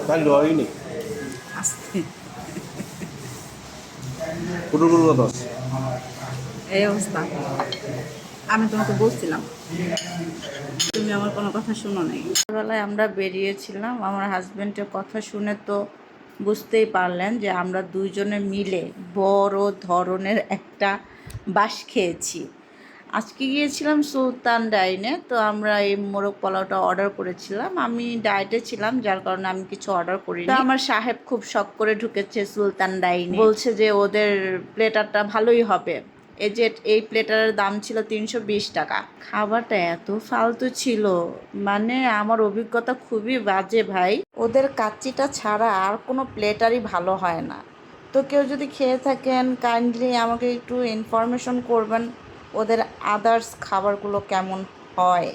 ভালো হয়নি আস্তে পুরোগুলো কত এই অবস্থা। আমি তোমাকে বলছিলাম, তুমি আমার কোনো কথা শুনো নাই। ছোটবেলায় আমরা বেরিয়েছিলাম, আমার হাজব্যান্ডের কথা শুনে তো বুঝতেই পারলেন যে আমরা দুইজনে মিলে বড় ধরনের একটা বাঁশ খেয়েছি। আজকে গিয়েছিলাম সুলতান ডাইনে, তো আমরা এই মোরগ পোলাওটা অর্ডার করেছিলাম। আমি ডায়েটে ছিলাম, যার কারণে আমি কিছু অর্ডার করিনি। তো আমার সাহেব খুব শখ করে ঢুকেছে সুলতান ডাইনে, বলছে যে ওদের প্লেটারটা ভালোই হবে। এই যে এই প্লেটারের দাম ছিল 320 টাকা। খাবারটা এত ফালতু ছিল, মানে আমার অভিজ্ঞতা খুবই বাজে ভাই। ওদের কাচ্চিটা ছাড়া আর কোনো প্লেটারই ভালো হয় না। তো কেউ যদি খেয়ে থাকেন কাইন্ডলি আমাকে একটু ইনফরমেশন করবেন ওদের আদার্স খাবারগুলো কেমন হয়।